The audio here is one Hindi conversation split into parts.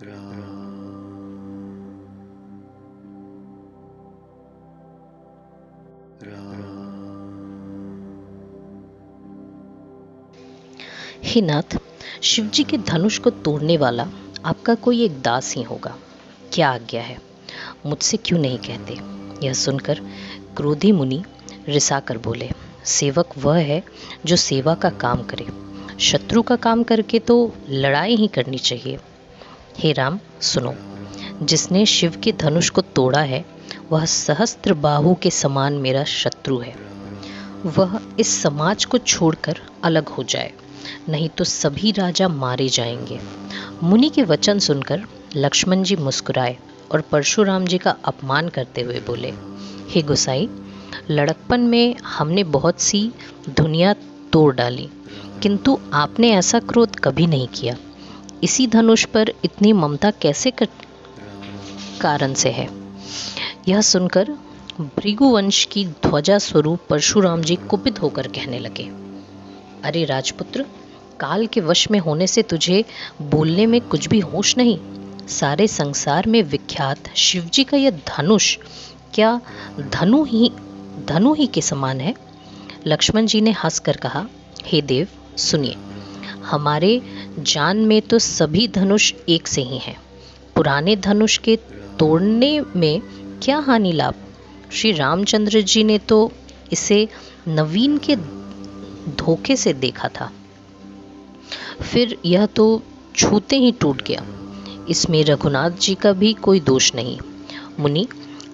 हे नाथ, शिवजी के धनुष को तोड़ने वाला आपका कोई एक दास ही होगा। क्या आज्ञा है, मुझसे क्यों नहीं कहते? यह सुनकर क्रोधी मुनि रिसाकर बोले, सेवक वह है जो सेवा का काम करे, शत्रु का काम करके तो लड़ाई ही करनी चाहिए। हे राम, सुनो, जिसने शिव के धनुष को तोड़ा है वह सहस्त्र बाहु के समान मेरा शत्रु है। वह इस समाज को छोड़कर अलग हो जाए, नहीं तो सभी राजा मारे जाएंगे। मुनि के वचन सुनकर लक्ष्मण जी मुस्कुराए और परशुराम जी का अपमान करते हुए बोले, हे गोसाई, लड़कपन में हमने बहुत सी दुनिया तोड़ डाली, किंतु आपने ऐसा क्रोध कभी नहीं किया। इसी धनुष पर इतनी ममता कैसे कारण से है? यह सुनकर भृगुवंश की ध्वजा स्वरूप परशुराम जी कुपित होकर कहने लगे, अरे राजपुत्र, काल के वश में होने से तुझे बोलने में कुछ भी होश नहीं। सारे संसार में विख्यात शिवजी का यह धनुष क्या धनु ही के समान है? लक्ष्मण जी ने हंसकर कहा, हे देव, सुनिए, हमारे जान में तो सभी धनुष एक से ही हैं। पुराने धनुष के तोड़ने में क्या हानि लाभ? श्री रामचंद्र जी ने तो इसे नवीन के धोखे से देखा था, फिर यह तो छूते ही टूट गया। इसमें रघुनाथ जी का भी कोई दोष नहीं। मुनि,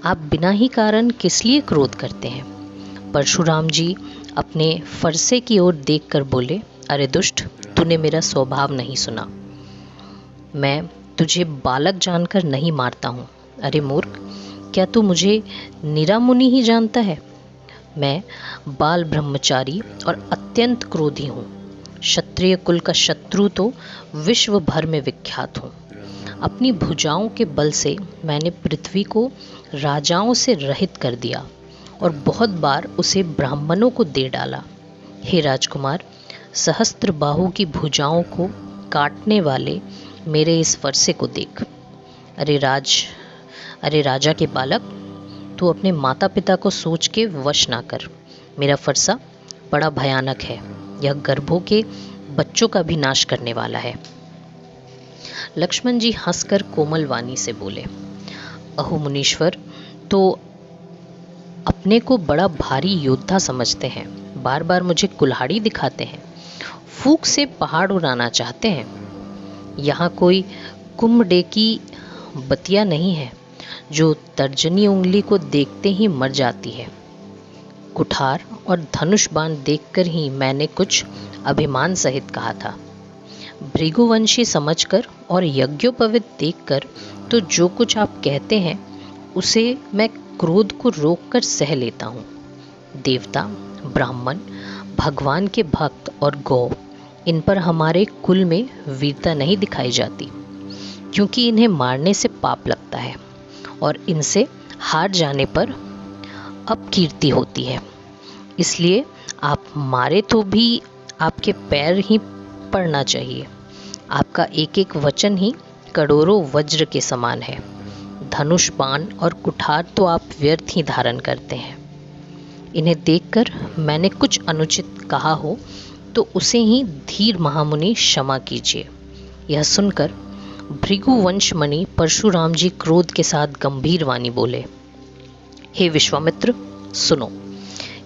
आप बिना ही कारण किस लिए क्रोध करते हैं? परशुराम जी अपने फरसे की ओर देखकर बोले, अरे दुष्ट, तूने मेरा स्वभाव नहीं सुना। मैं तुझे बालक जानकर नहीं मारता हूँ। अरे मूर्ख, क्या तू मुझे निरा मुनि ही जानता है? मैं बाल ब्रह्मचारी और अत्यंत क्रोधी हूँ। क्षत्रिय कुल का शत्रु तो विश्व भर में विख्यात हूँ। अपनी भुजाओं के बल से मैंने पृथ्वी को राजाओं से रहित कर दिया और बहुत बार उसे ब्राह्मणों को दे डाला। हे राजकुमार, सहस्त्र बाहु की भुजाओं को काटने वाले मेरे इस फरसे को देख। अरे राजा के बालक, तू अपने माता पिता को सोच के वश ना कर। मेरा फरसा बड़ा भयानक है, यह गर्भों के बच्चों का भी नाश करने वाला है। लक्ष्मण जी हंसकर कोमल वाणी से बोले, अहो मुनीश्वर, तो अपने को बड़ा भारी योद्धा समझते हैं, बार बार मुझे कुल्हाड़ी दिखाते हैं, फूंक से पहाड़ उड़ाना चाहते हैं। यहाँ कोई कुम्भडे की बतिया नहीं है जो तर्जनी उंगली को देखते ही मर जाती है। कुठार और धनुष बाण देखकर ही मैंने कुछ अभिमान सहित कहा था। भृगुवंशी समझकर और यज्ञोपवीत देखकर तो जो कुछ आप कहते हैं उसे मैं क्रोध को रोककर सह लेता हूँ। देवता, ब्राह्मण, भगवान के भक्त और गौ, इन पर हमारे कुल में वीरता नहीं दिखाई जाती, क्योंकि इन्हें मारने से पाप लगता है और इनसे हार जाने पर अपकीर्ति होती है। इसलिए आप मारे तो भी आपके पैर ही पड़ना चाहिए। आपका एक एक वचन ही करोड़ों वज्र के समान है। धनुष, बाण और कुठार तो आप व्यर्थ ही धारण करते हैं। इन्हें देखकर मैंने कुछ अनुचित कहा हो तो उसे ही धीर महामुनि क्षमा कीजिए। यह सुनकर भृगुवंश मणि परशुराम जी क्रोध के साथ गंभीर वाणी बोले, हे विश्वामित्र, सुनो,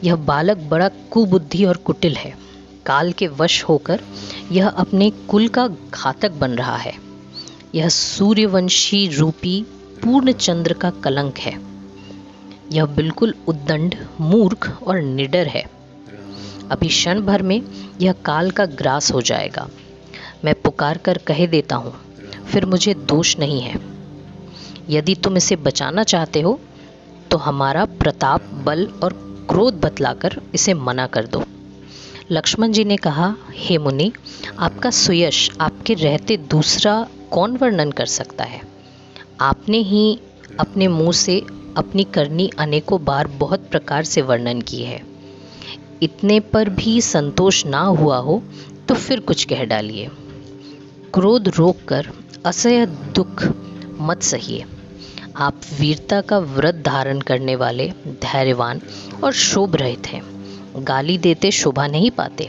यह बालक बड़ा कुबुद्धि और कुटिल है। काल के वश होकर यह अपने कुल का घातक बन रहा है। यह सूर्यवंशी रूपी पूर्ण चंद्र का कलंक है। यह बिल्कुल उद्दंड, मूर्ख और निडर है। अभी क्षण भर में यह काल का ग्रास हो जाएगा। मैं पुकार कर कह देता हूँ, फिर मुझे दोष नहीं है। यदि तुम इसे बचाना चाहते हो तो हमारा प्रताप, बल और क्रोध बतलाकर इसे मना कर दो। लक्ष्मण जी ने कहा, हे मुनि, आपका सुयश आपके रहते दूसरा कौन वर्णन कर सकता है? आपने ही अपने मुंह से अपनी करनी अनेकों बार बहुत प्रकार से वर्णन की है। इतने पर भी संतोष ना हुआ हो तो फिर कुछ कह डालिए। क्रोध रोककर असह्य दुख मत सहिए। आप वीरता का व्रत धारण करने वाले, धैर्यवान और शोभ रहित हैं। गाली देते शोभा नहीं पाते।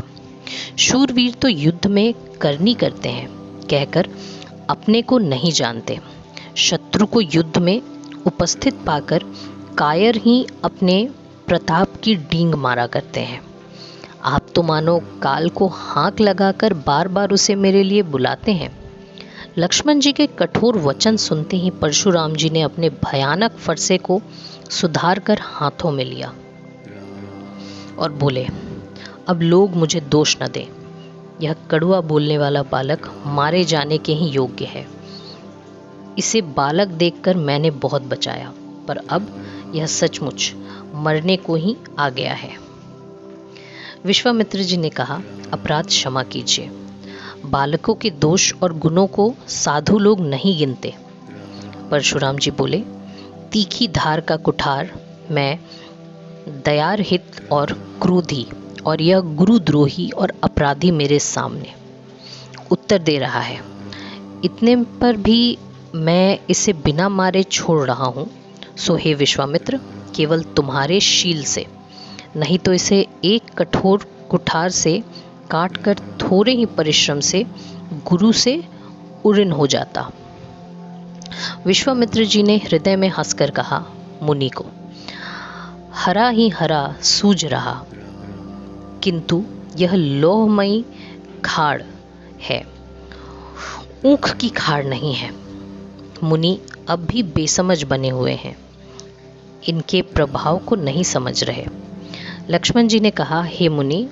शूरवीर तो युद्ध में करनी करते हैं कहकर अपने को नहीं जानते। शत्रु को युद्ध में उपस्थित पाकर कायर ही अपने प्रताप की डींग मारा करते हैं। आप तो मानो काल को हाँक लगाकर बार बार उसे मेरे लिए बुलाते हैं। लक्ष्मण जी के कठोर वचन सुनते ही परशुराम जी ने अपने भयानक फरसे को सुधार कर हाथों में लिया और बोले, अब लोग मुझे दोष न दें। यह कड़वा बोलने वाला बालक मारे जाने के ही योग्य है। इसे बालक देखकर मैंने बहुत बचाया, पर अब यह सचमुच मरने को ही आ गया है। विश्वामित्र जी ने कहा, अपराध क्षमा कीजिए। बालकों के दोष और गुणों को साधु लोग नहीं गिनते। परशुराम जी बोले, तीखी धार का कुठार मैं दयारहित और क्रोधी, और यह गुरुद्रोही और अपराधी मेरे सामने उत्तर दे रहा है। इतने पर भी मैं इसे बिना मारे छोड़ रहा हूँ। सो हे विश्वामित्र, केवल तुम्हारे शील से, नहीं तो इसे एक कठोर कुठार से काट कर थोड़े ही परिश्रम से गुरु से उऋण हो जाता। विश्वामित्र जी ने हृदय में हंसकर कहा, मुनि को हरा ही हरा सूझ रहा, किंतु यह लोहमयी खाड़ है, ऊख की खाड़ नहीं है। मुनि अब भी बेसमझ बने हुए हैं, इनके प्रभाव को नहीं समझ रहे। लक्ष्मण जी ने कहा, हे मुनि,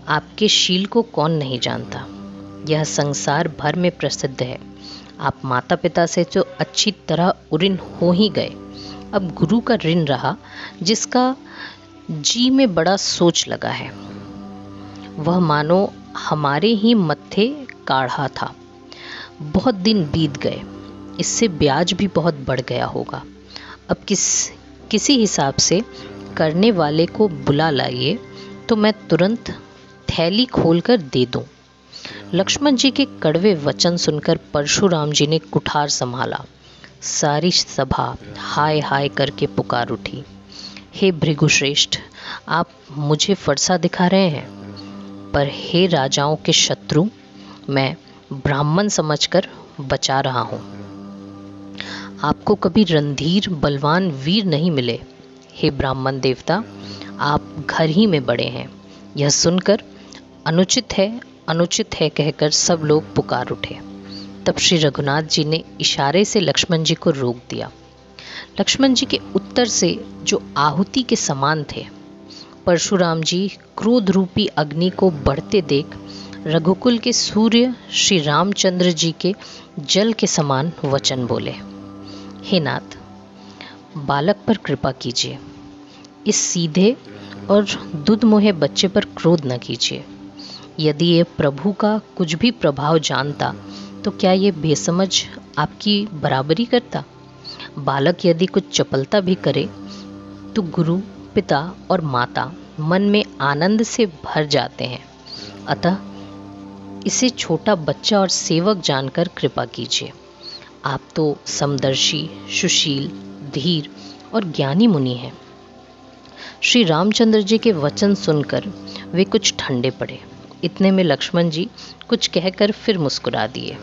आपके शील को कौन नहीं जानता। यह संसार भर में प्रसिद्ध है। आप माता पिता से तो अच्छी तरह उऋण हो ही गए, अब गुरु का ऋण रहा, जिसका जी में बड़ा सोच लगा है। वह मानो हमारे ही मत्थे काढ़ा था। बहुत दिन बीत गए, इससे ब्याज भी बहुत बढ़ गया होगा। अब किसी हिसाब से करने वाले को बुला लाइए तो मैं तुरंत थैली खोलकर दे दूं। लक्ष्मण जी के कड़वे वचन सुनकर परशुराम जी ने कुठार संभाला। सारी सभा हाय हाय करके पुकार उठी, हे भृगुश्रेष्ठ, आप मुझे फरसा दिखा रहे हैं, पर हे राजाओं के शत्रु, मैं ब्राह्मण समझकर बचा रहा हूँ। आपको कभी रणधीर बलवान वीर नहीं मिले। हे ब्राह्मण देवता, आप घर ही में बड़े हैं। यह सुनकर अनुचित है कहकर सब लोग पुकार उठे। तब श्री रघुनाथ जी ने इशारे से लक्ष्मण जी को रोक दिया। लक्ष्मण जी के उत्तर से जो आहुति के समान थे। परशुराम जी क्रोध रूपी अग्नि को बढ़ते देख रघुकुल के सूर्य श्री रामचंद्र जी के जल के समान वचन बोले, हे नाथ, बालक पर कृपा कीजिए। इस सीधे और दुधमुहे बच्चे पर क्रोध न कीजिए। यदि ये प्रभु का कुछ भी प्रभाव जानता तो क्या ये बेसमझ आपकी बराबरी करता। बालक यदि कुछ चपलता भी करे तो गुरु, पिता और माता मन में आनंद से भर जाते हैं। अतः इसे छोटा बच्चा और सेवक जानकर कृपा कीजिए। आप तो समदर्शी, सुशील, धीर और ज्ञानी मुनि हैं। श्री रामचंद्र जी के वचन सुनकर वे कुछ ठंडे पड़े। इतने में लक्ष्मण जी कुछ कहकर फिर मुस्कुरा दिए।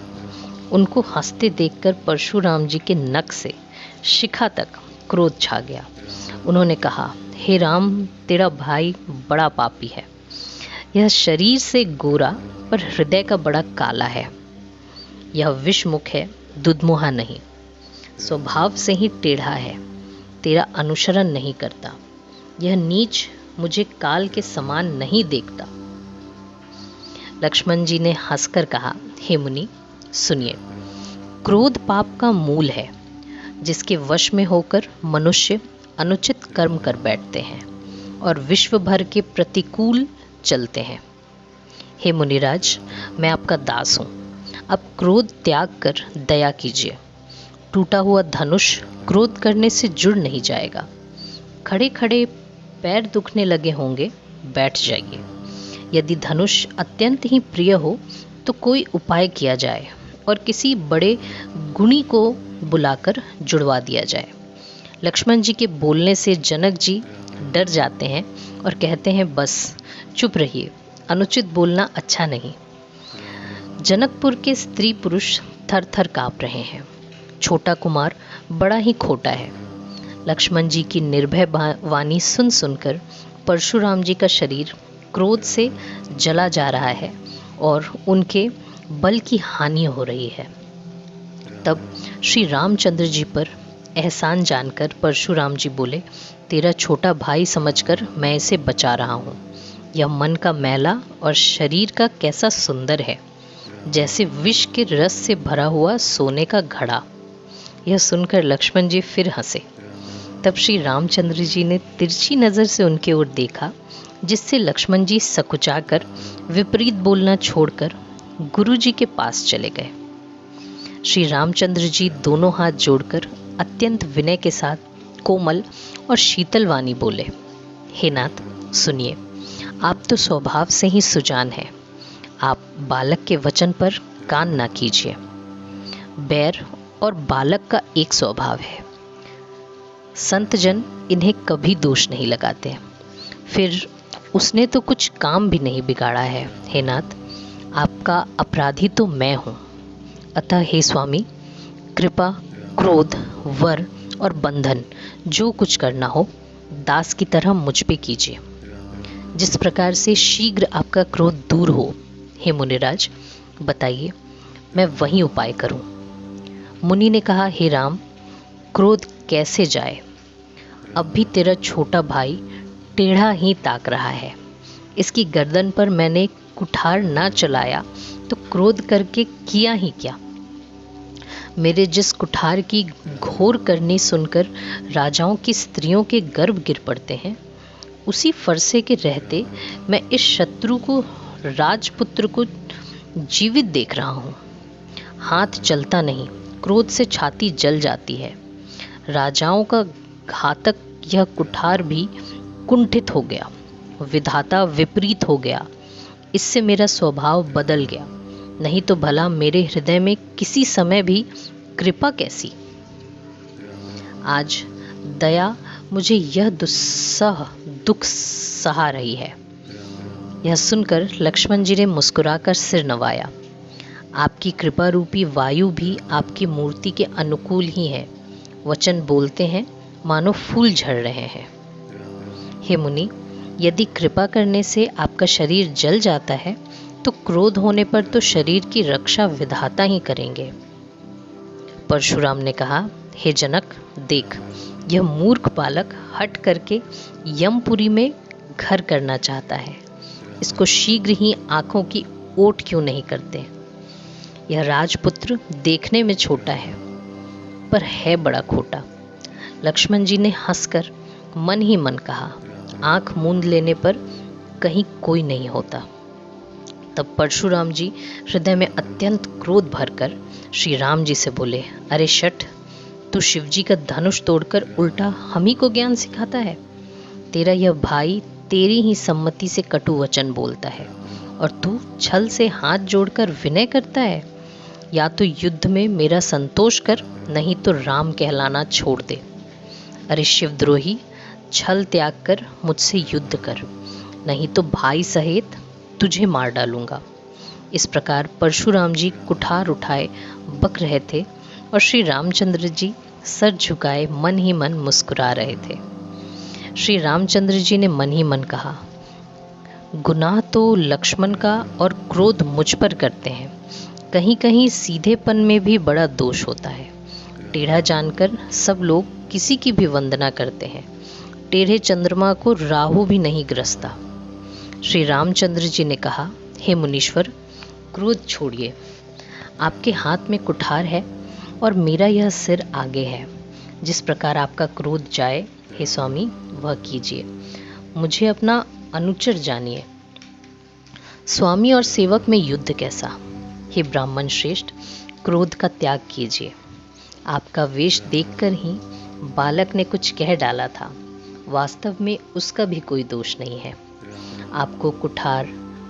उनको हंसते देखकर परशुराम जी के नक से शिखा तक क्रोध छा गया। उन्होंने कहा, हे राम, तेरा भाई बड़ा पापी है। यह शरीर से गोरा पर हृदय का बड़ा काला है। यह विषमुख है, दुधमुहा नहीं। स्वभाव से ही टेढ़ा है, तेरा अनुसरण नहीं करता। यह नीच मुझे काल के समान नहीं देखता। लक्ष्मण जी ने हंसकर कहा, हे मुनि, सुनिए, क्रोध पाप का मूल है, जिसके वश में होकर मनुष्य अनुचित कर्म कर बैठते हैं और विश्व भर के प्रतिकूल चलते हैं। हे मुनिराज, मैं आपका दास हूँ। अब क्रोध त्याग कर दया कीजिए। टूटा हुआ धनुष क्रोध करने से जुड़ नहीं जाएगा। खड़े खड़े पैर दुखने लगे होंगे, बैठ जाइए। यदि धनुष अत्यंत ही प्रिय हो तो कोई उपाय किया जाए, और किसी बड़े गुणी को बुलाकर जुड़वा दिया जाए। लक्ष्मण जी के बोलने से जनक जी डर जाते हैं और कहते हैं, बस चुप रहिए, अनुचित बोलना अच्छा नहीं। जनकपुर के स्त्री पुरुष थर थर काँप रहे हैं। छोटा कुमार बड़ा ही खोटा है। लक्ष्मण जी की निर्भय वाणी सुन सुनकर परशुराम जी का शरीर क्रोध से जला जा रहा है और उनके बल की हानि हो रही है। तब श्री रामचंद्र जी पर एहसान जानकर परशुराम जी बोले, तेरा छोटा भाई समझकर मैं इसे बचा रहा हूँ। यह मन का मैला और शरीर का कैसा सुंदर है, जैसे विष के रस से भरा हुआ सोने का घड़ा। यह सुनकर लक्ष्मण जी फिर हंसे। तब श्री रामचंद्र जी ने तिरछी नज़र से उनके ओर देखा, जिससे लक्ष्मण जी सकुचाकर विपरीत बोलना छोड़कर गुरु जी के पास चले गए। श्री रामचंद्र जी दोनों हाथ जोड़कर अत्यंत विनय के साथ कोमल और शीतल वाणी बोले, हे नाथ सुनिए, आप तो स्वभाव से ही सुजान हैं। आप बालक के वचन पर कान ना कीजिए। बैर और बालक का एक स्वभाव है। संतजन इन्हें कभी दोष नहीं लगाते। फिर उसने तो कुछ काम भी नहीं बिगाड़ा है। हे नाथ, आपका अपराधी तो मैं हूँ। अतः हे स्वामी, कृपा, क्रोध, वर और बंधन जो कुछ करना हो दास की तरह मुझ पे कीजिए। जिस प्रकार से शीघ्र आपका क्रोध दूर हो, हे मुनिराज, बताइए, मैं वही उपाय करूं। मुनि ने कहा, हे राम, क्रोध कैसे जाए? अब भी तेरा छोटा भाई टेढ़ा ही ताक रहा है। इसकी गर्दन पर मैंने कुठार ना चलाया तो क्रोध करके किया ही क्या? मेरे जिस कुठार की घोर करनी सुनकर राजाओं की स्त्रियों के गर्भ गिर पड़ते हैं, उसी फरसे के रहते मैं इस शत्रु को, राजपुत्र को जीवित देख रहा हूँ। हाथ चलता नहीं, क्रोध से छाती जल जाती है। राजाओं का घातक यह कुठार भी कुंठित हो गया, विधाता विपरीत हो गया। इससे मेरा स्वभाव बदल गया, नहीं तो भला मेरे हृदय में किसी समय भी कृपा कैसी? आज दया मुझे यह दुख सहा रही है। यह सुनकर लक्ष्मण जी ने मुस्कुराकर सिर नवाया। आपकी कृपा रूपी वायु भी आपकी मूर्ति के अनुकूल ही है। वचन बोलते हैं मानो फूल झड़ रहे हैं। हे मुनि, यदि कृपा करने से आपका शरीर जल जाता है तो क्रोध होने पर तो शरीर की रक्षा विधाता ही करेंगे। परशुराम ने कहा, हे जनक, देख, यह मूर्ख बालक हट करके यमपुरी में घर करना चाहता है। इसको शीघ्र ही आंखों की ओट क्यों नहीं करते? यह राजपुत्र देखने में छोटा है पर है बड़ा खोटा। लक्ष्मण जी ने हंसकर मन ही मन कहा, आंख मूंद लेने पर कहीं कोई नहीं होता। तब परशुराम जी हृदय में अत्यंत क्रोध भरकर श्री राम जी से बोले, अरे शठ, तू शिव जी का धनुष तोड़कर उल्टा हम ही को ज्ञान सिखाता है। तेरा यह भाई तेरी ही सम्मति से कटु वचन बोलता है और तू छल से हाथ जोड़कर विनय करता है। या तो युद्ध में मेरा संतोष कर, नहीं तो राम कहलाना छोड़ दे। अरे शिवद्रोही, छल त्याग कर मुझसे युद्ध कर, नहीं तो भाई सहित तुझे मार डालूंगा। इस प्रकार परशुराम जी कुठार उठाए बक रहे थे और श्री रामचंद्र जी सर झुकाए मन ही मन मुस्कुरा रहे थे। श्री रामचंद्र जी ने मन ही मन कहा, गुनाह तो लक्ष्मण का और क्रोध मुझ पर करते हैं। कहीं कहीं सीधेपन में भी बड़ा दोष होता है। टेढ़ा जानकर सब लोग किसी की भी वंदना करते हैं। टेढ़े चंद्रमा को राहु भी नहीं ग्रसता। श्री रामचंद्र जी ने कहा, हे मुनीश्वर, क्रोध छोड़िए। आपके हाथ में कुठार है और मेरा यह सिर आगे है। जिस प्रकार आपका क्रोध जाए, हे स्वामी, वह कीजिए। मुझे अपना अनुचर जानिए। स्वामी और सेवक में युद्ध कैसा? हे ब्राह्मण श्रेष्ठ, क्रोध का त्याग कीजिए। आपका वेश देखकर ही बालक ने कुछ कह डाला था। वास्तव में उसका भी कोई दोष नहीं है। आपको कुठार,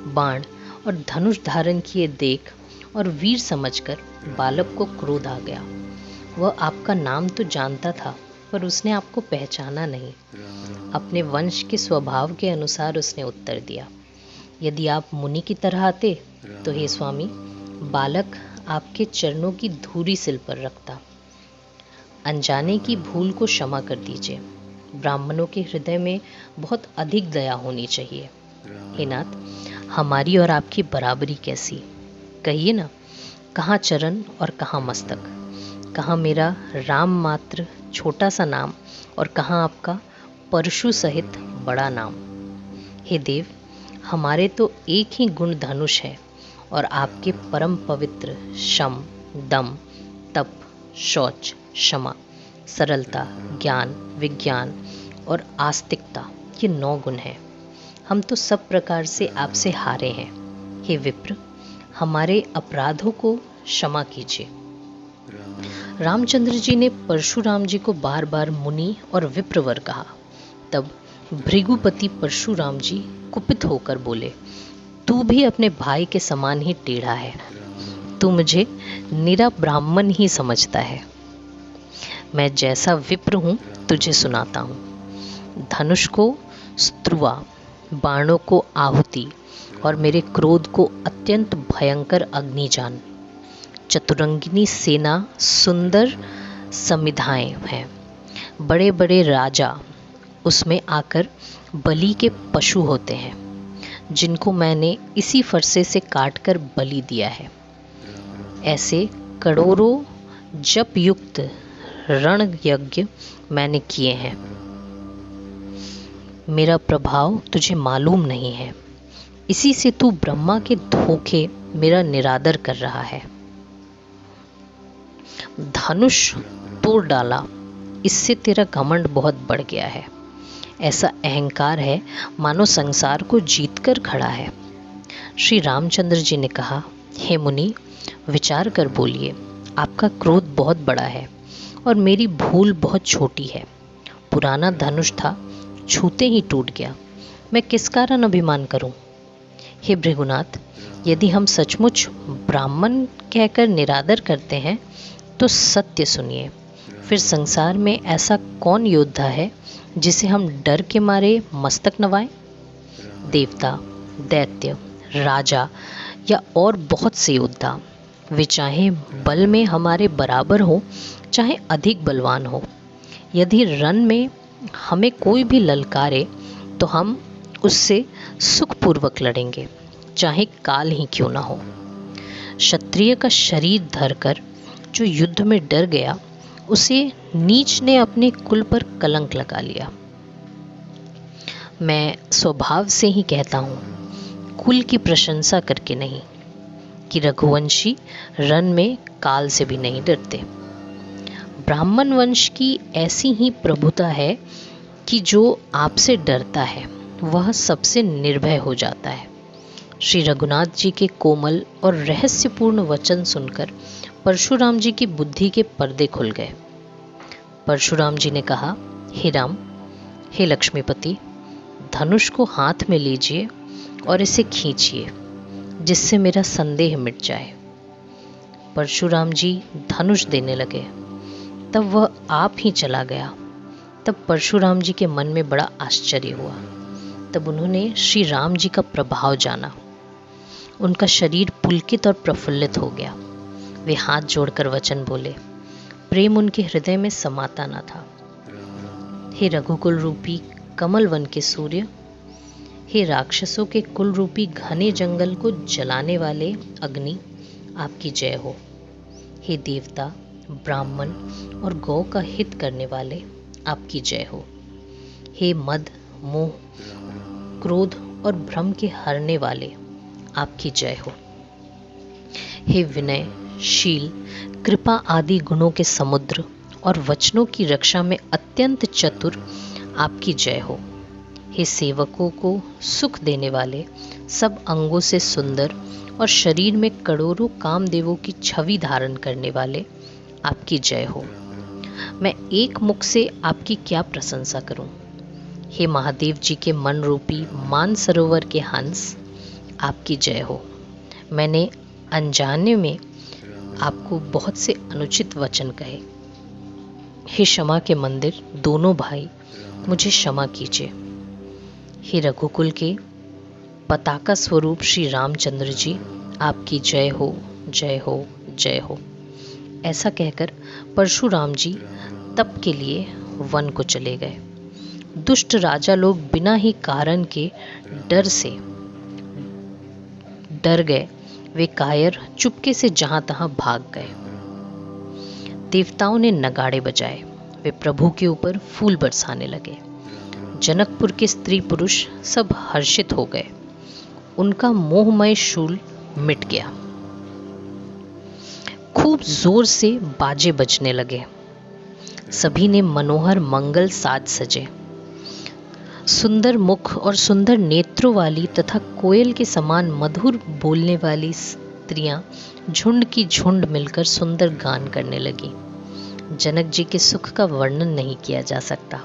बाण और धनुष धारण किए देख और वीर समझकर बालक को क्रोध आ गया। वह आपका नाम तो जानता था, पर उसने आपको पहचाना नहीं। अपने वंश के स्वभाव के अनुसार उसने उत्तर दिया, यदि आप मुनि की तरह आते तो हे स्वामी, बालक आपके चरणों की धूरी सिर पर रखता। अनजाने की भूल को क्षमा कर दीजिए। ब्राह्मणों के हृदय में बहुत अधिक दया होनी चाहिए। हे नाथ, हमारी और आपकी बराबरी कैसी? कहिए ना, कहाँ चरण और कहाँ मस्तक, कहाँ मेरा राम मात्र छोटा सा नाम और कहाँ आपका परशु सहित बड़ा नाम। हे देव, हमारे तो एक ही गुण धनुष है और आपके परम पवित्र शम, दम, तप, शौच, क्षमा, सरलता, ज्ञान, विज्ञान और आस्तिकता, ये 9 गुण हैं। हम तो सब प्रकार से आपसे हारे हैं। हे विप्र, हमारे अपराधों को क्षमा कीजिए। रामचंद्र जी ने परशुराम जी को बार बार मुनि और विप्रवर कहा। तब भृगुपति परशुराम जी कुपित होकर बोले, तू भी अपने भाई के समान ही टेढ़ा है। तू मुझे निरा ब्राह्मण ही समझता है। मैं जैसा विप्र हूँ तुझे सुनाता हूँ। धनुष को स्त्रुवा, बाणों को आहुति और मेरे क्रोध को अत्यंत भयंकर अग्नि जान। चतुरंगिनी सेना, सुंदर समिधाएं हैं। बड़े बड़े राजा उसमें आकर बलि के पशु होते हैं, जिनको मैंने इसी फरसे से काटकर बलि दिया है। ऐसे करोड़ों जप युक्त रण यज्ञ मैंने किए हैं। मेरा प्रभाव तुझे मालूम नहीं है, इसी से तू ब्रह्मा के धोखे मेरा निरादर कर रहा है। धनुष तोड़ डाला, इससे तेरा घमंड बहुत बढ़ गया है। ऐसा अहंकार है मानो संसार को जीतकर खड़ा है। श्री रामचंद्र जी ने कहा, हे मुनि, विचार कर बोलिए। आपका क्रोध बहुत बड़ा है और मेरी भूल बहुत छोटी है। पुराना धनुष था, छूते ही टूट गया। मैं किस कारण अभिमान करूं? हे भृगुनाथ, यदि हम सचमुच ब्राह्मण कहकर निरादर करते हैं तो सत्य सुनिए। फिर संसार में ऐसा कौन योद्धा है जिसे हम डर के मारे मस्तक नवाएं? देवता, दैत्य, राजा या और बहुत से योद्धा, वे चाहे बल में हमारे बराबर हो चाहे अधिक बलवान हो, यदि रण में हमें कोई भी ललकारे तो हम उससे सुखपूर्वक लड़ेंगे, चाहे काल ही क्यों ना हो। क्षत्रिय का शरीर धरकर जो युद्ध में डर गया, उसे नीच ने अपने कुल पर कलंक लगा लिया। मैं स्वभाव से ही कहता हूँ, कुल की प्रशंसा करके नहीं, कि रघुवंशी रण में काल से भी नहीं डरते। ब्राह्मण वंश की ऐसी ही प्रभुता है कि जो आपसे डरता है वह सबसे निर्भय हो जाता है। श्री रघुनाथ जी के कोमल और रहस्यपूर्ण वचन सुनकर परशुराम जी की बुद्धि के पर्दे खुल गए। परशुराम जी ने कहा, हे राम, हे लक्ष्मीपति, धनुष को हाथ में लीजिए और इसे खींचिए, जिससे मेरा संदेह मिट जाए। परशुराम जी धनुष देने लगे, तब वह आप ही चला गया। तब परशुराम जी के मन में बड़ा आश्चर्य हुआ। तब उन्होंने श्री राम जी का प्रभाव जाना। उनका शरीर पुलकित और प्रफुल्लित हो गया। वे हाथ जोड़कर वचन बोले। प्रेम उनके हृदय में समाता न था। हे रघुकुल रूपी कमल वन के सूर्य, हे राक्षसों के कुल रूपी घने जंगल को जलाने वाले अग्नि, आपकी जय हो। हे देवता, ब्राह्मण और गौ का हित करने वाले, आपकी जय हो। हे मद, मोह, क्रोध और भ्रम के हरने वाले, आपकी जय हो। हे विनय, शील, कृपा आदि गुणों के समुद्र और वचनों की रक्षा में अत्यंत चतुर, आपकी जय हो। हे सेवकों को सुख देने वाले, सब अंगों से सुंदर और शरीर में करोड़ों कामदेवों की छवि धारण करने वाले, आपकी जय हो। मैं एक मुख से आपकी क्या प्रशंसा करूं। हे महादेव जी के मन रूपी मानसरोवर के हंस, आपकी जय हो। मैंने अनजाने में आपको बहुत से अनुचित वचन कहे। हे क्षमा के मंदिर दोनों भाई, मुझे क्षमा कीजिए। हे रघुकुल के पताका स्वरूप श्री रामचंद्र जी, आपकी जय हो, जय हो, जय हो। ऐसा कहकर परशुराम जी तप के लिए वन को चले गए। दुष्ट राजा लोग बिना ही कारण के डर से डर गए। वे कायर चुपके से जहां तहां भाग गए। देवताओं ने नगाड़े बजाए। वे प्रभु के ऊपर फूल बरसाने लगे। जनकपुर के स्त्री पुरुष सब हर्षित हो गए। उनका मोहमय शूल मिट गया। खूब जोर से बाजे बजने लगे। सभी ने मनोहर मंगल साज सजे। सुंदर मुख और सुंदर नेत्रों वाली तथा कोयल के समान मधुर बोलने वाली स्त्रियां झुंड की झुंड मिलकर सुंदर गान करने लगी। जनक जी के सुख का वर्णन नहीं किया जा सकता,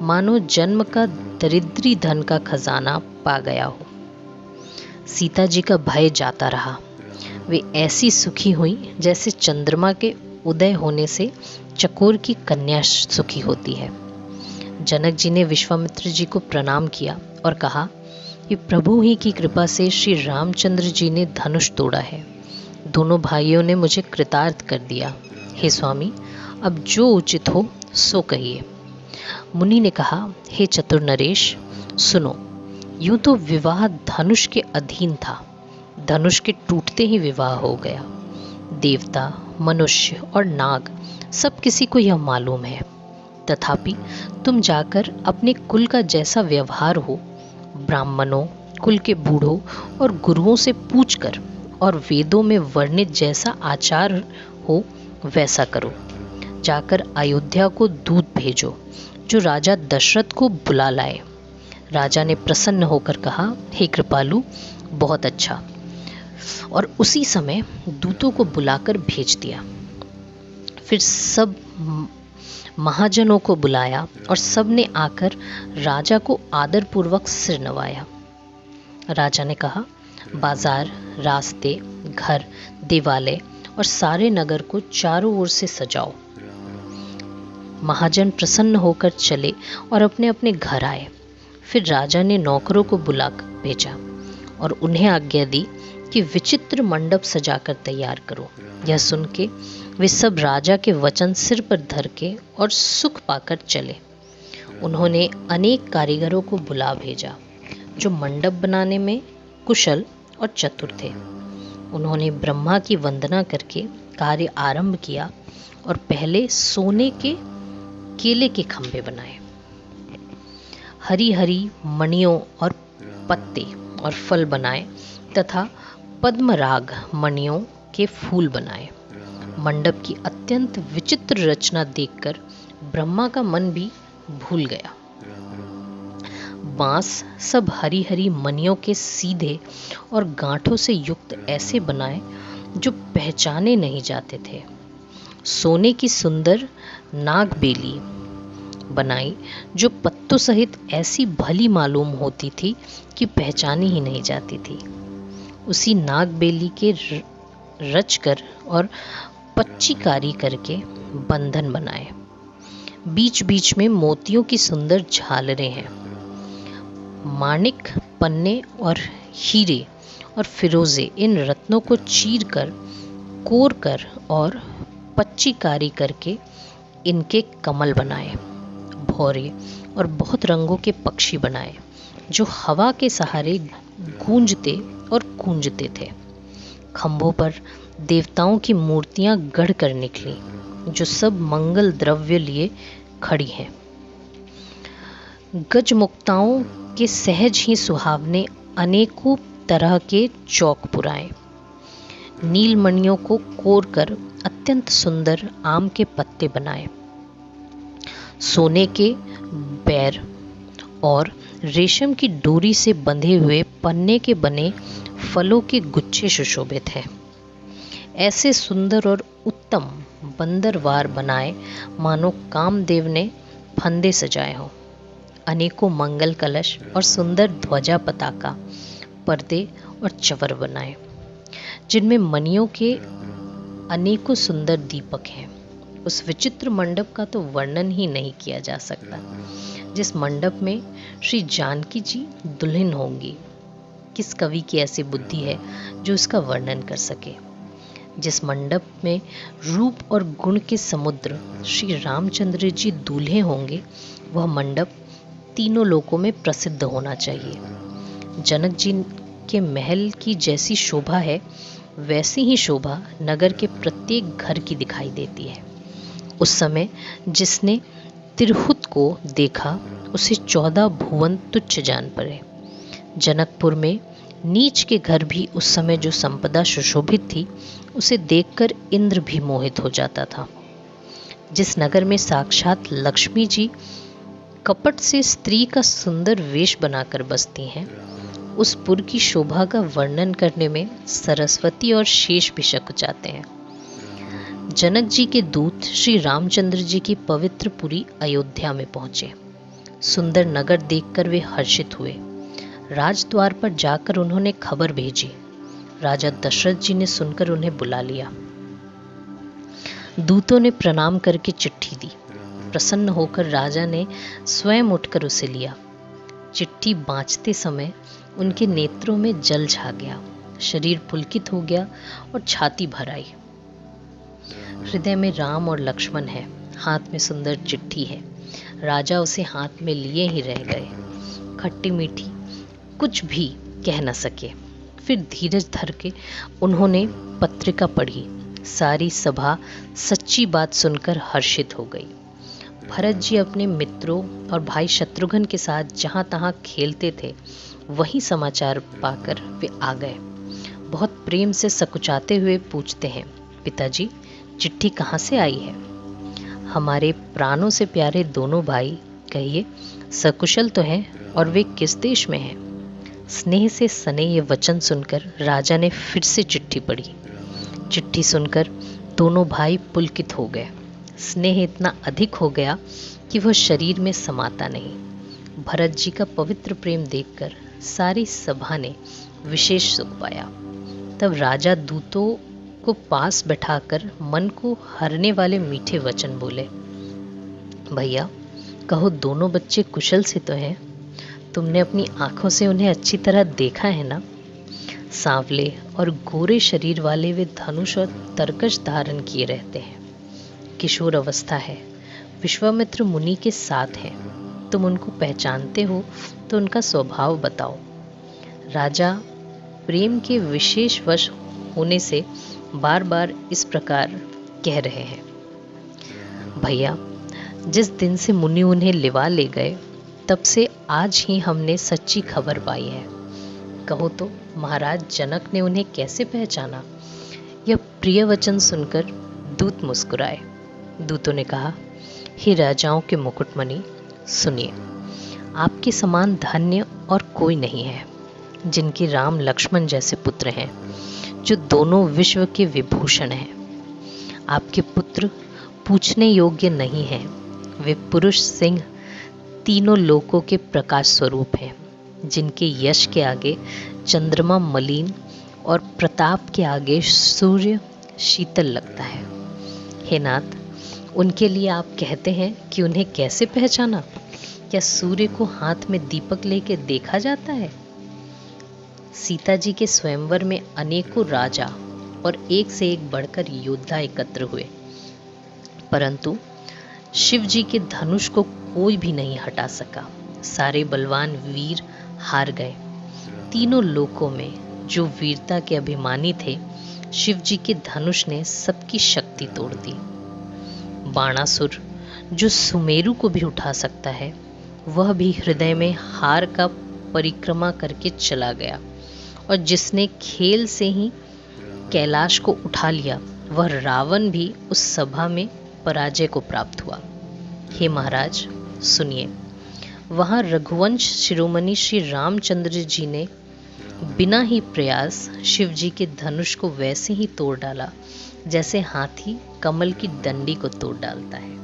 मानो जन्म का दरिद्री धन का खजाना पा गया हो। सीता जी का भय जाता रहा। वे ऐसी सुखी हुई जैसे चंद्रमा के उदय होने से चकोर की कन्या सुखी होती है। जनक जी ने विश्वामित्र जी को प्रणाम किया और कहा कि प्रभु ही की कृपा से श्री रामचंद्र जी ने धनुष तोड़ा है। दोनों भाइयों ने मुझे कृतार्थ कर दिया। हे स्वामी, अब जो उचित हो सो कहिए। मुनि ने कहा, हे चतुर नरेश, सुनो। यूं तो विवाह धनुष के अधीन था। धनुष के टूटते ही विवाह हो गया। देवता, मनुष्य और नाग सब किसी को यह मालूम है। तथापि तुम जाकर अपने कुल का जैसा व्यवहार हो, ब्राह्मणों, कुल के बूढ़ों और गुरुओं से पूछकर और वेदों में वर्णित जैसा आचार हो वैसा करो। जाकर अयोध्या को दूत भेजो जो राजा दशरथ को बुला लाए। राजा ने प्रसन्न होकर कहा, हे कृपालु, बहुत अच्छा। और उसी समय दूतों को बुलाकर भेज दिया। फिर सब महाजनों को बुलाया और सब ने आकर राजा को आदरपूर्वक सिर नवाया। राजा ने कहा, बाजार, रास्ते, घर, देवालय और सारे नगर को चारों ओर से सजाओ। महाजन प्रसन्न होकर चले और अपने अपने घर आए। फिर राजा ने नौकरों को बुलाकर भेजा और उन्हें आज्ञा दी कि विचित्र मंडप सजाकर तैयार करो। यह सुन के वे सब राजा के वचन सिर पर धर के और सुख पाकर चले। उन्होंने अनेक कारीगरों को बुला भेजा जो मंडप बनाने में कुशल और चतुर थे। उन्होंने ब्रह्मा की वंदना करके कार्य आरंभ किया और पहले सोने के केले के खंभे बनाए। हरी हरी मणियों और पत्ते और फल बनाए तथा पद्मराग मणियों के फूल बनाए। मंडप की अत्यंत विचित्र रचना देखकर ब्रह्मा का मन भी भूल गया। बांस सब हरी हरी मणियों के सीधे और गांठों से युक्त ऐसे बनाए जो पहचाने नहीं जाते थे। सोने की सुंदर नागबेली बनाई जो पत्तों सहित ऐसी भली मालूम होती थी कि पहचानी ही नहीं जाती थी। उसी नागबेली के रचकर और पच्चीकारी करके बंधन बनाए। बीच बीच में मोतियों की सुंदर झालरें हैं। माणिक, पन्ने और हीरे और फिरोजे इन रत्नों को चीर कर, कोर कर और पच्चीकारी करके इनके कमल बनाए। भौरे और बहुत रंगों के पक्षी बनाए जो हवा के सहारे गूंजते और कूंजते थे। खंभों पर देवताओं की मूर्तियां गढ़ कर निकली जो सब मंगल द्रव्य लिए खड़ी हैं। गजमुक्ताओं के सहज ही सुहावने अनेकों तरह के चौक पुराए। नीलमणियों को कोर कर अत्यंत सुंदर आम के पत्ते बनाए। सोने के बैर और रेशम की डोरी से बंधे हुए पन्ने के बने फलों के गुच्छे सुशोभित हैं। ऐसे सुंदर और उत्तम बंदरवार बनाए मानो कामदेव ने फंदे सजाए हों। अनेकों मंगल कलश और सुंदर ध्वजा पताका, पर्दे और चवर बनाए जिनमें मणियों के अनेकों सुंदर दीपक हैं। उस विचित्र मंडप का तो वर्णन ही नहीं किया जा सकता, जिस मंडप में श्री जानकी जी दुल्हन होंगी। किस कवि की ऐसी बुद्धि है जो इसका वर्णन कर सके। जिस मंडप में रूप और गुण के समुद्र श्री रामचंद्र जी दूल्हे होंगे, वह मंडप तीनों लोकों में प्रसिद्ध होना चाहिए। जनक जी के महल की जैसी शोभा है, वैसी ही शोभा नगर के प्रत्येक घर की दिखाई देती है। उस समय जिसने तिरहुत को देखा, उसे 14 भुवन तुच्छ जान पड़े। जनकपुर में नीच के घर भी उस समय जो संपदा सुशोभित थी, उसे देखकर इंद्र भी मोहित हो जाता था। जिस नगर में साक्षात लक्ष्मी जी कपट से स्त्री का सुंदर वेश बनाकर बसती हैं, उस पुर की शोभा का वर्णन करने में सरस्वती और शेष भी शकुचाते हैं। जनक जी के दूत श्री रामचंद्र जी की पवित्र पुरी अयोध्या में पहुंचे। सुंदर नगर देखकर वे हर्षित हुए। राजद्वार पर जाकर उन्होंने खबर भेजी। राजा दशरथ जी ने सुनकर उन्हें बुला लिया। दूतों ने प्रणाम करके चिट्ठी दी। प्रसन्न होकर राजा ने स्वयं उठकर उसे लिया। चिट्ठी बाँचते समय उनके नेत्रों में जल छा गया, शरीर पुलकित हो गया और छाती भर आई। हृदय में राम और लक्ष्मण है, हाथ में सुंदर चिट्ठी है। राजा उसे हाथ में लिए ही रह गए। खट्टी मीठी कुछ भी कह न सके। फिर धीरज धर के उन्होंने पत्रिका पढ़ी। सारी सभा सच्ची बात सुनकर हर्षित हो गई। भरत जी अपने मित्रों और भाई शत्रुघ्न के साथ जहाँ तहाँ खेलते थे, वही समाचार पाकर वे आ गए। बहुत प्रेम से सकुचाते हुए पूछते हैं, पिताजी चिट्ठी कहाँ से आई है? हमारे प्राणों से प्यारे दोनों भाई, कहिए सकुशल तो हैं और वे किस देश में हैं? स्नेह से सने ये वचन सुनकर राजा ने फिर से चिट्ठी पढ़ी। चिट्ठी सुनकर दोनों भाई पुलकित हो गए। स्नेह इतना अधिक हो गया कि वह शरीर में समाता नहीं। भरत जी का पवित्र प्रेम देखकर सारी सभा ने विशेष सुख पाया। तब राजा दूतों को पास बैठाकर मन को हरने वाले मीठे वचन बोले। भैया कहो, दोनों बच्चे कुशल से तो हैं? तुमने अपनी आंखों से उन्हें अच्छी तरह देखा है ना? सांवले और गोरे शरीर वाले वे धनुष और तरकश धारण किए रहते हैं। किशोर अवस्था है, विश्वामित्र मुनि के साथ है। तुम उनको पहचानते हो तो उनका स्वभाव बताओ। राजा प्रेम के विशेष वश होने से बार बार इस प्रकार कह रहे हैं। भैया जिस दिन से मुनि उन्हें लिवा ले गए, तब से आज ही हमने सच्ची खबर पाई है। कहो तो महाराज जनक ने उन्हें कैसे पहचाना? यह प्रिय वचन सुनकर दूत मुस्कुराए। दूतों ने कहा, हे राजाओं के मुकुटमणि, सुनिए, आपके समान धन्य और कोई नहीं है, जिनके राम लक्ष्मण जैसे पुत्र हैं, जो दोनों विश्व के विभूषण हैं। आपके पुत्र पूछने योग्य नहीं हैं। वे पुरुष सिंह तीनों लोकों के प्रकाश स्वरूप हैं, जिनके यश के आगे चंद्रमा मलिन और प्रताप के आगे सूर्य शीतल लगता है। हे नाथ, उनके लिए आप कहते हैं कि उन्हें कैसे पहचाना? क्या सूर्य को हाथ में दीपक लेके देखा जाता है? सीता जी के स्वयंवर में अनेकों राजा और एक से एक बढ़कर योद्धा एकत्र हुए, परंतु शिव जी के धनुष को कोई भी नहीं हटा सका। सारे बलवान वीर हार गए। तीनों लोकों में जो वीरता के अभिमानी थे, शिव जी के धनुष ने सबकी शक्ति तोड़ दी। बाणासुर जो सुमेरु को भी उठा सकता है, वह भी हृदय में हार का परिक्रमा करके चला गया, और जिसने खेल से ही कैलाश को उठा लिया, वह रावण भी उस सभा में पराजय को प्राप्त हुआ। हे महाराज सुनिए, वहाँ रघुवंश शिरोमणि श्री रामचंद्र जी ने बिना ही प्रयास शिव जी के धनुष को वैसे ही तोड़ डाला, जैसे हाथी कमल की डंडी को तोड़ डालता है।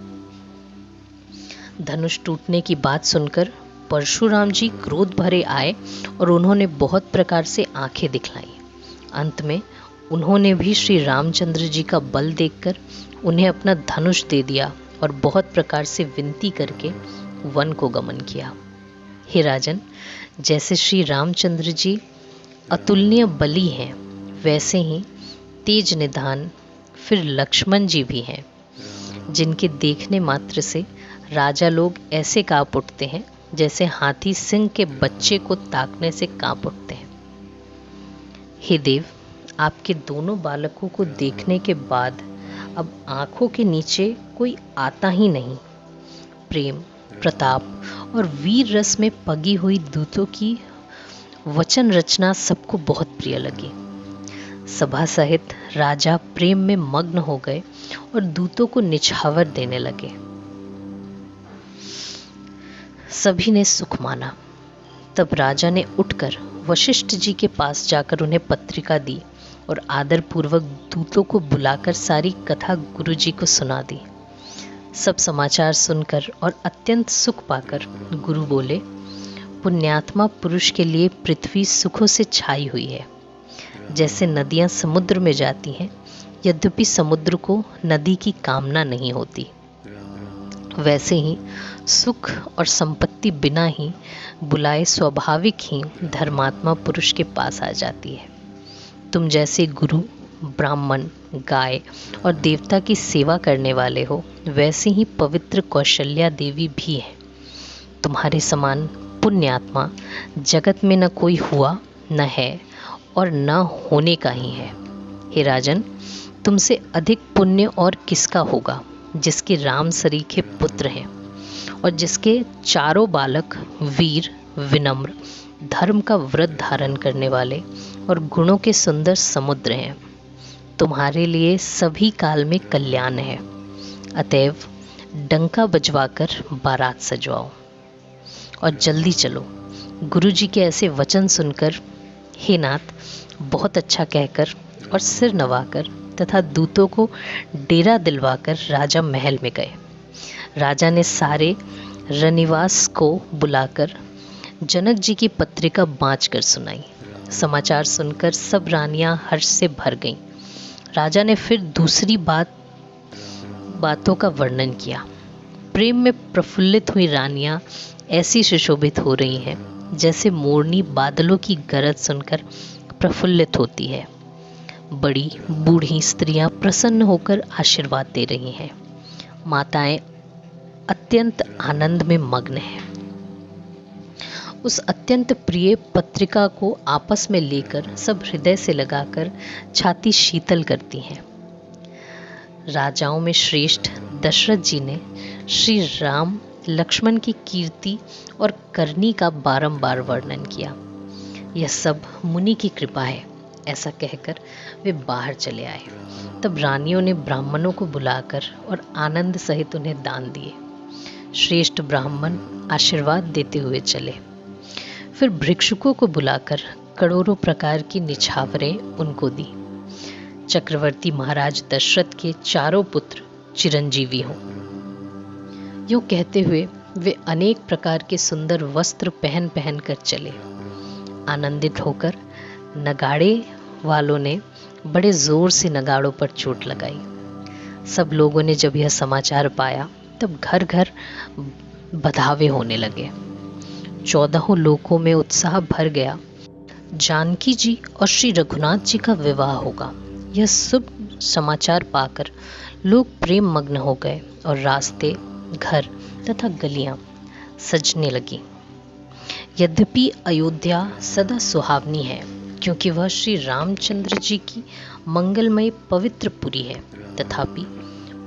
धनुष टूटने की बात सुनकर परशुराम जी क्रोध भरे आए और उन्होंने बहुत प्रकार से आंखें दिखलाई। अंत में उन्होंने भी श्री रामचंद्र जी का बल देखकर उन्हें अपना धनुष दे दिया और बहुत प्रकार से विनती करके वन को गमन किया। हे राजन, जैसे श्री रामचंद्र जी अतुलनीय बली हैं, वैसे ही तेज निधान फिर लक्ष्मण जी भी हैं, जिनके देखने मात्र से राजा लोग ऐसे कांप उठते हैं जैसे हाथी सिंह के बच्चे को ताकने से कांप उठते हैं। हे देव, आपके दोनों बालकों को देखने के बाद अब आंखों के नीचे कोई आता ही नहीं। प्रेम, प्रताप और वीर रस में पगी हुई दूतों की वचन रचना सबको बहुत प्रिय लगी। सभा सहित राजा प्रेम में मग्न हो गए और दूतों को निछावर देने लगे। सभी ने सुख माना। तब राजा ने उठकर वशिष्ठ जी के पास जाकर उन्हें पत्रिका दी और आदर पूर्वक दूतों को बुलाकर सारी कथा गुरु जी को सुना दी। सब समाचार सुनकर और अत्यंत सुख पाकर गुरु बोले, पुण्यात्मा पुरुष के लिए पृथ्वी सुखों से छाई हुई है। जैसे नदियां समुद्र में जाती हैं, यद्यपि समुद्र को नदी की कामना नहीं होती, वैसे ही सुख और संपत्ति बिना ही बुलाए स्वाभाविक ही धर्मात्मा पुरुष के पास आ जाती है। तुम जैसे गुरु, ब्राह्मण, गाय और देवता की सेवा करने वाले हो, वैसे ही पवित्र कौशल्या देवी भी है। तुम्हारे समान पुण्यात्मा जगत में न कोई हुआ, न है और न होने का ही है। हे राजन, तुमसे अधिक पुण्य और किसका होगा, जिसके राम सरीखे पुत्र हैं और जिसके चारों बालक वीर, विनम्र, धर्म का व्रत धारण करने वाले और गुणों के सुंदर समुद्र हैं। तुम्हारे लिए सभी काल में कल्याण है। अतएव डंका बजवाकर बारात सजवाओ और जल्दी चलो। गुरु जी के ऐसे वचन सुनकर हे नाथ, बहुत अच्छा कहकर और सिर नवाकर तथा दूतों को डेरा दिलवाकर राजा महल में गए। राजा ने सारे रनिवास को बुलाकर जनक जी की पत्रिका बाँच कर सुनाई। समाचार सुनकर सब रानियां हर्ष से भर गईं। राजा ने फिर दूसरी बातों का वर्णन किया। प्रेम में प्रफुल्लित हुई रानियां ऐसी सुशोभित हो रही हैं जैसे मोरनी बादलों की गरज सुनकर प्रफुल्लित होती है। बड़ी बूढ़ी स्त्रियां प्रसन्न होकर आशीर्वाद दे रही हैं। माताएं अत्यंत आनंद में मग्न हैं। उस अत्यंत प्रिय पत्रिका को आपस में लेकर सब हृदय से लगाकर छाती शीतल करती हैं। राजाओं में श्रेष्ठ दशरथ जी ने श्री राम लक्ष्मण की कीर्ति और करनी का बारंबार वर्णन किया। यह सब मुनि की कृपा है, ऐसा कहकर वे बाहर चले आए। तब रानियों ने ब्राह्मणों को बुलाकर और आनंद सहित उन्हें दान दिए। श्रेष्ठ ब्राह्मण आशीर्वाद देते हुए चले। फिर भिक्षुकों को बुलाकर करोड़ों प्रकार की निछावरें उनको दी। चक्रवर्ती महाराज दशरथ के चारों पुत्र चिरंजीवी हों, यूँ कहते हुए वे अनेक प्रकार के सुंदर वस्त्र पहन पहन कर चले। आनंदित होकर नगाड़े वालों ने बड़े जोर से नगाड़ों पर चोट लगाई। सब लोगों ने जब यह समाचार पाया तब घर घर बधावे होने लगे। 14 लोकों में उत्साह भर गया। जानकी जी और श्री रघुनाथ जी का विवाह होगा, यह शुभ समाचार पाकर लोग प्रेम मग्न हो गए और रास्ते, घर तथा गलियां सजने लगी। यद्यपि अयोध्या सदा सुहावनी है, क्योंकि वह श्री रामचंद्र जी की मंगलमय पवित्र पुरी है, तथापि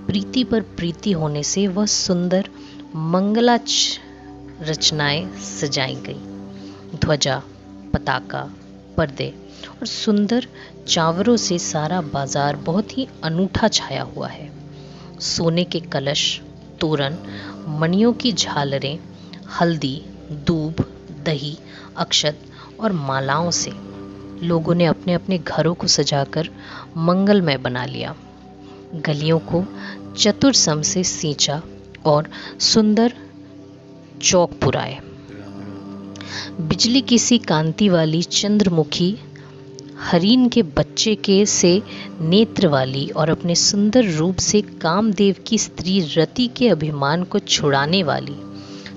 प्रीति पर प्रीति होने से वह सुंदर मंगलाच रचनाएं सजाई गई। ध्वजा, पताका, पर्दे और सुंदर चावरों से सारा बाजार बहुत ही अनूठा छाया हुआ है। सोने के कलश, तोरण, मणियों की झालरें, हल्दी, दूब, दही, अक्षत और मालाओं से लोगों ने अपने अपने घरों को सजाकर मंगलमय बना लिया। गलियों को चतुर्सम से सींचा और सुंदर चौक पुराए। बिजली की सी कांति वाली चंद्रमुखी हरिण के बच्चे के से नेत्र वाली और अपने सुंदर रूप से कामदेव की स्त्री रति के अभिमान को छुड़ाने वाली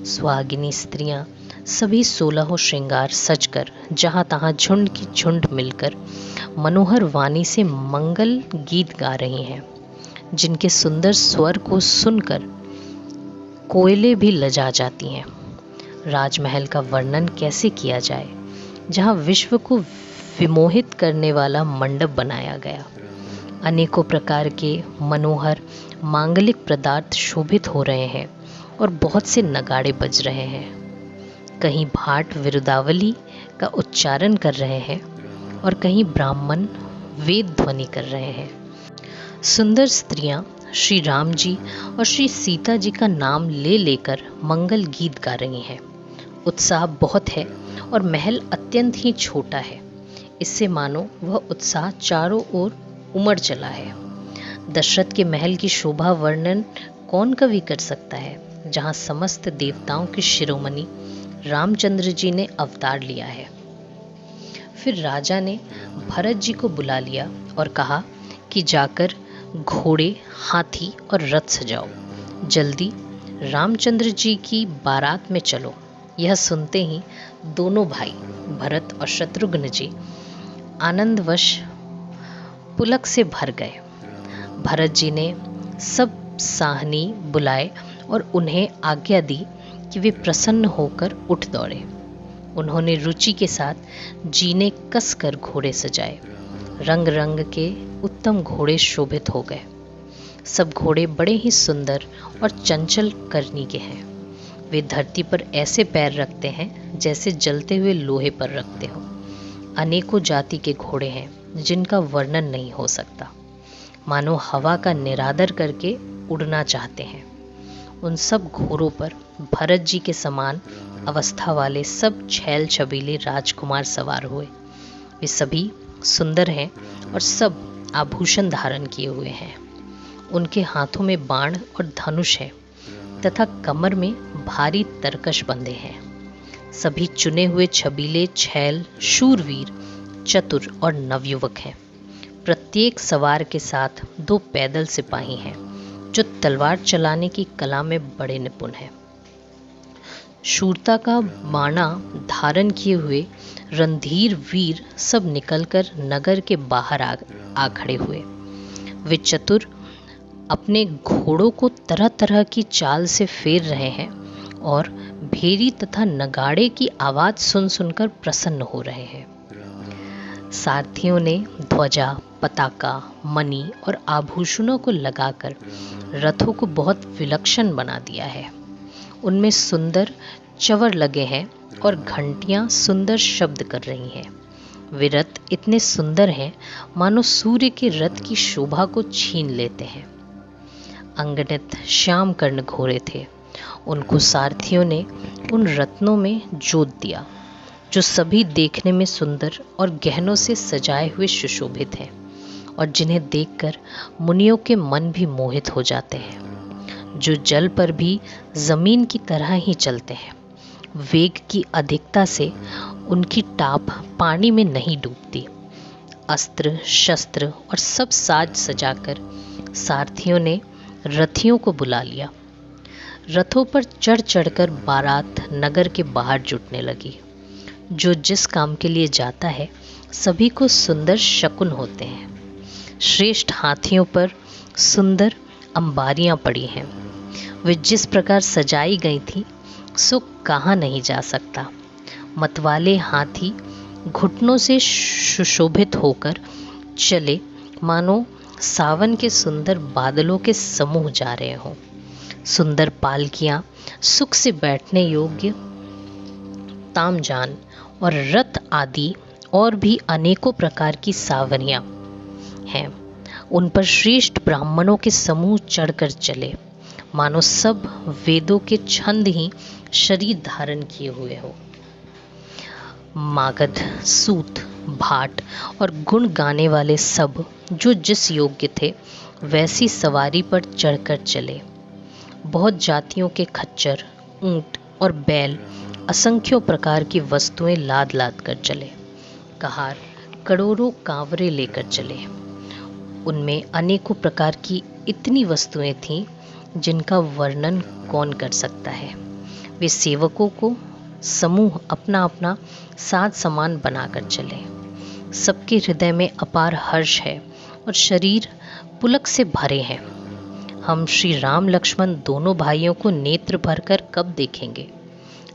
सुहागिनी स्त्रियां सभी 16 श्रृंगार सजकर जहां तहां झुंड की झुंड मिलकर मनोहर वाणी से मंगल गीत गा रही हैं, जिनके सुंदर स्वर को सुनकर कोयले भी लजा जाती हैं। राजमहल का वर्णन कैसे किया जाए, जहां विश्व को विमोहित करने वाला मंडप बनाया गया। अनेकों प्रकार के मनोहर मांगलिक पदार्थ शोभित हो रहे हैं और बहुत से नगाड़े बज रहे हैं। कहीं भाट विरुदावली का उच्चारण कर रहे हैं और कहीं ब्राह्मण वेद ध्वनि कर रहे हैं। सुंदर स्त्रियां श्री राम जी और श्री सीता जी का नाम ले लेकर मंगल गीत गा रही हैं। उत्साह बहुत है और महल अत्यंत ही छोटा है। इससे मानो वह उत्साह चारों ओर उमड़ चला है। दशरथ के महल की शोभा वर्णन कौन कवि कर सकता है, जहां समस्त देवताओं के शिरोमणि रामचंद्र जी ने अवतार लिया है। फिर राजा ने भरत जी को बुला लिया और कहा कि जाकर घोड़े, हाथी और रथ सजाओ, जल्दी रामचंद्र जी की बारात में चलो। यह सुनते ही दोनों भाई भरत और शत्रुघ्न जी आनंदवश पुलक से भर गए। भरत जी ने सब साहनी बुलाए और उन्हें आज्ञा दी कि वे प्रसन्न होकर उठ दौड़े। उन्होंने रुचि के साथ जीने कस कर घोड़े सजाए। रंग रंग के उत्तम घोड़े शोभित हो गए। सब घोड़े बड़े ही सुंदर और चंचल करनी के हैं। वे धरती पर ऐसे पैर रखते हैं जैसे जलते हुए लोहे पर रखते हो। अनेकों जाति के घोड़े हैं जिनका वर्णन नहीं हो सकता, मानो हवा का निरादर करके उड़ना चाहते हैं। उन सब घोड़ों पर भरत जी के समान अवस्था वाले सब छैल छबीले राजकुमार सवार हुए। वे सभी सुंदर हैं और सब आभूषण धारण किए हुए हैं। उनके हाथों में बाण और धनुष है तथा कमर में भारी तरकश बंधे हैं। सभी चुने हुए छबीले छैल, शूरवीर, चतुर और नवयुवक हैं। प्रत्येक सवार के साथ 2 पैदल सिपाही हैं जो तलवार चलाने की कला में बड़े निपुण हैं। शूरता का बाणा धारण किए हुए रणधीर वीर सब निकलकर नगर के बाहर आ खड़े हुए। वे चतुर अपने घोड़ों को तरह तरह की चाल से फेर रहे हैं और भेरी तथा नगाड़े की आवाज सुन सुनकर प्रसन्न हो रहे हैं। सारथियों ने ध्वजा, पताका, मणि और आभूषणों को लगाकर रथों को बहुत विलक्षण बना दिया है। उनमें सुंदर चवर लगे हैं और घंटियां सुंदर शब्द कर रही हैं। वे रथ इतने सुंदर हैं मानो सूर्य के रथ की शोभा को छीन लेते हैं। अंगनित श्याम कर्ण घोड़े थे। उनको सारथियों ने उन रत्नों में जोत दिया जो सभी देखने में सुंदर और गहनों से सजाए हुए सुशोभित हैं और जिन्हें देखकर मुनियों के मन भी मोहित हो जाते हैं, जो जल पर भी जमीन की तरह ही चलते हैं। वेग की अधिकता से उनकी टाप पानी में नहीं डूबती। अस्त्र शस्त्र और सब साज सजाकर सारथियों ने रथियों को बुला लिया। रथों पर चढ़ चढ़कर बारात नगर के बाहर जुटने लगी। जो जिस काम के लिए जाता है सभी को सुंदर शकुन होते हैं। श्रेष्ठ हाथियों पर सुंदर अंबारियां पड़ी हैं। वे जिस प्रकार सजाई गई थी सो कहा नहीं जा सकता। मतवाले हाथी घुटनों से सुशोभित होकर चले मानो सावन के सुंदर बादलों के समूह जा रहे हों। सुंदर पालकियां, सुख से बैठने योग्य तामजान और रथ आदि और भी अनेकों प्रकार की सावरियां हैं। उन पर श्रेष्ठ ब्राह्मणों के समूह चढ़कर चले मानो सब वेदों के छंद ही शरीर धारण किए हुए हो। मागध, सूत, भाट और गुण गाने वाले सब जो जिस योग्य थे वैसी सवारी पर चढ़कर चले। बहुत जातियों के खच्चर, ऊंट और बैल असंख्यों प्रकार की वस्तुएं लाद लाद कर चले। कहार, करोड़ों कांवरे लेकर चले। उनमें अनेकों प्रकार की इतनी वस्तुएं थीं जिनका वर्णन कौन कर सकता है। वे सेवकों को समूह अपना अपना साथ समान बनाकर चले। सबके हृदय में अपार हर्ष है और शरीर पुलक से भरे हैं। हम श्री राम लक्ष्मण दोनों भाइयों को नेत्र भरकर कब देखेंगे।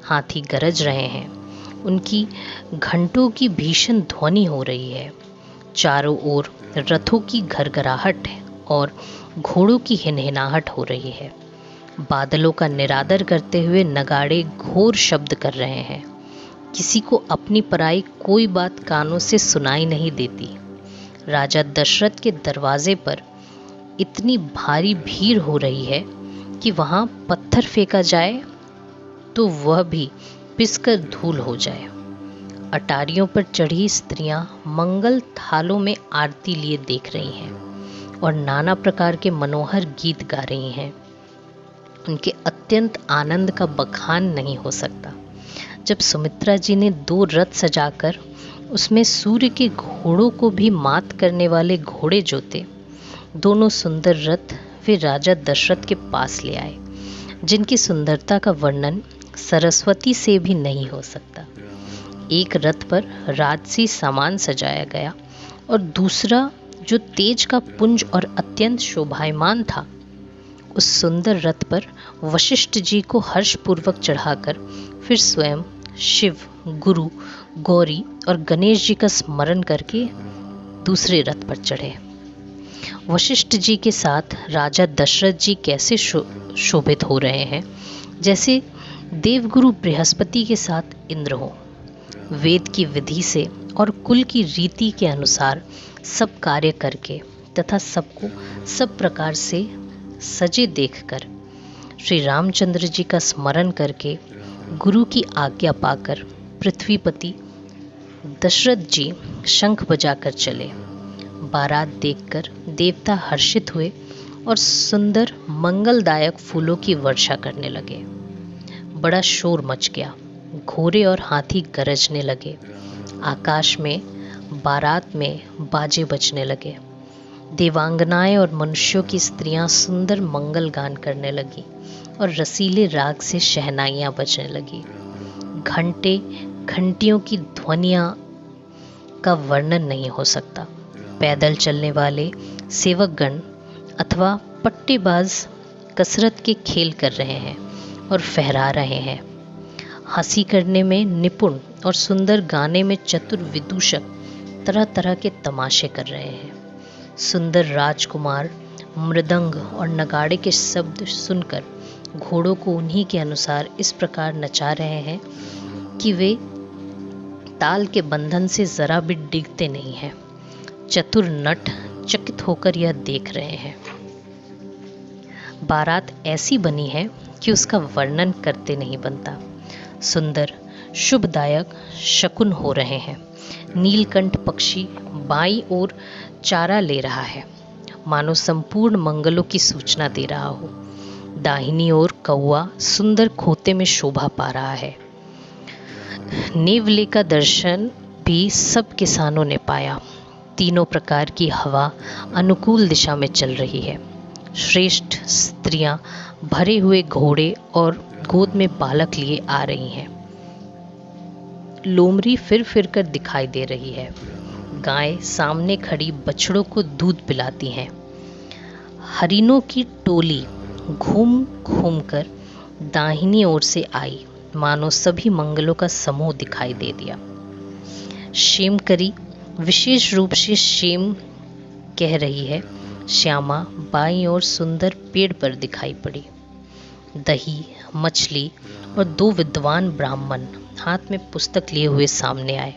हाथी गरज रहे हैं, उनकी घंटों की भीषण ध्वनि हो रही है। चारों ओर रथों की घरघराहट है और घोड़ों की हिनहिनाहट हो रही है। बादलों का निरादर करते हुए नगाड़े घोर शब्द कर रहे हैं। किसी को अपनी पराई कोई बात कानों से सुनाई नहीं देती। राजा दशरथ के दरवाजे पर इतनी भारी भीड़ हो रही है कि वहां पत्थर फेंका जाए तो वह भी पिसकर धूल हो जाए। अटारियों पर चढ़ी स्त्रियां मंगल थालों में आरती लिए देख रही हैं और नाना प्रकार के मनोहर गीत गा रही हैं। उनके अत्यंत आनंद का बखान नहीं हो सकता। जब सुमित्रा जी ने 2 रथ सजाकर उसमें सूर्य के घोड़ों को भी मात करने वाले घोड़े जोते, दोनों सुंदर रथ वे राजा दशरथ के पास ले आए, जिनकी सुंदरता का वर्णन सरस्वती से भी नहीं हो सकता। एक रथ पर राजसी सामान सजाया गया और दूसरा, जो तेज का पुंज और अत्यंत शोभायमान था, उस सुंदर रथ पर वशिष्ठ जी को हर्षपूर्वक चढ़ाकर फिर स्वयं शिव, गुरु, गौरी और गणेश जी का स्मरण करके दूसरे रथ पर चढ़े। वशिष्ठ जी के साथ राजा दशरथ जी कैसे शोभित हो रहे हैं, जैसे देवगुरु बृहस्पति के साथ इंद्र हो। वेद की विधि से और कुल की रीति के अनुसार सब कार्य करके तथा सबको सब प्रकार से सजे देखकर, श्री रामचंद्र जी का स्मरण करके, गुरु की आज्ञा पाकर पृथ्वीपति दशरथ जी शंख बजाकर चले। बारात देखकर देवता हर्षित हुए और सुंदर मंगलदायक फूलों की वर्षा करने लगे। बड़ा शोर मच गया। घोड़े और हाथी गरजने लगे। आकाश में बारात में बाजे बजने लगे। देवांगनाएं और मनुष्यों की स्त्रियां सुंदर मंगल गान करने लगी और रसीले राग से शहनाइयां बजने लगी। घंटे घंटियों की ध्वनियां का वर्णन नहीं हो सकता। पैदल चलने वाले सेवकगण अथवा पट्टेबाज कसरत के खेल कर रहे हैं और फहरा रहे हैं। हंसी करने में निपुण और सुंदर गाने में चतुर विदूषक तरह तरह के तमाशे कर रहे हैं। सुंदर राजकुमार मृदंग और नगाड़े के शब्द सुनकर घोड़ों को उन्हीं के अनुसार इस प्रकार नचा रहे हैं कि वे ताल के बंधन से जरा भी डिगते नहीं हैं। चतुर नट चकित होकर यह देख रहे हैं। बारात ऐसी बनी है कि उसका वर्णन करते नहीं बनता। सुंदर शुभदायक शकुन हो रहे हैं। नीलकंठ पक्षी बाईं ओर चारा ले रहा है, मानो संपूर्ण मंगलों की सूचना दे रहा हो। दाहिनी ओर कौवा सुंदर खोते में शोभा पा रहा है। नेवले का दर्शन भी सब किसानों ने पाया। तीनों प्रकार की हवा अनुकूल दिशा में चल रही है। श्रेष्ठ स्त्रियां भरे हुए घोड़े और गोद में बालक लिए आ रही हैं। लोमड़ी फिर फिर कर दिखाई दे रही है। गाय सामने खड़ी बछड़ों को दूध पिलाती हैं। हरिनों की टोली घूम घूम कर दाहिनी ओर से आई, मानो सभी मंगलों का समूह दिखाई दे दिया। शेमकरी विशेष रूप से शेम कह रही है। श्यामा बाईं ओर सुंदर पेड़ पर दिखाई पड़ी। दही, मछली और 2 विद्वान ब्राह्मण हाथ में पुस्तक लिए हुए सामने आए।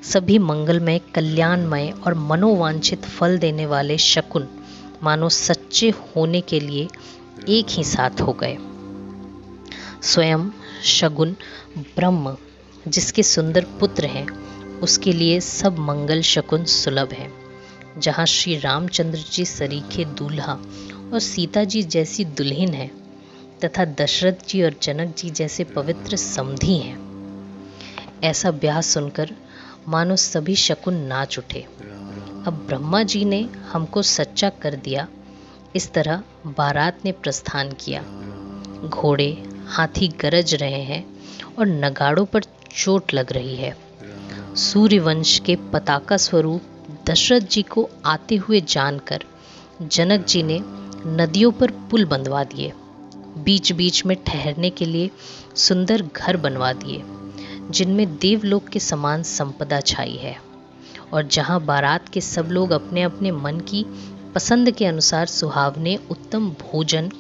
सभी मंगलमय, कल्याणमय और मनोवांछित फल देने वाले शकुन मानो सच्चे होने के लिए एक ही साथ हो गए। स्वयं शगुन ब्रह्म जिसके सुंदर पुत्र हैं, उसके लिए सब मंगल शकुन सुलभ हैं। जहाँ श्री रामचंद्र जी सरीखे दूल्हा और सीता जी जैसी दुल्हन है तथा दशरथ जी और जनक जी जैसे पवित्र समधी हैं। ऐसा ब्याह सुनकर मानो सभी शकुन नाच उठे। अब ब्रह्मा जी ने हमको सच्चा कर दिया। इस तरह बारात ने प्रस्थान किया। घोड़े हाथी गरज रहे हैं और नगाड़ों पर चोट लग रही है। सूर्यवंश के पताका स्वरूप दशरथ जी को आते हुए जानकर जनक जी ने नदियों पर पुल बंधवा दिए। बीच बीच में ठहरने के लिए सुंदर घर बनवा दिए, जिनमें देवलोक के समान संपदा छाई है, और जहां बारात के सब लोग अपने अपने मन की पसंद के अनुसार सुहावने उत्तम भोजन,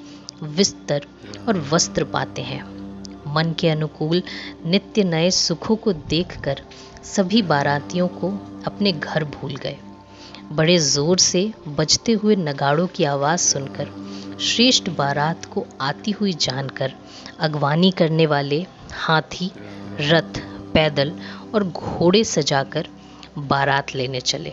विस्तर और वस्त्र पाते हैं। मन के अनुकूल नित्य नए सुखों को देखकर सभी बारातियों को अपने घर भूल गए। बड़े जोर से बजते हुए नगाड़ों की आवाज़ सुनकर श्रेष्ठ बारात को आती हुई जानकर अगवानी करने वाले हाथी, रथ, पैदल और घोड़े सजाकर बारात लेने चले।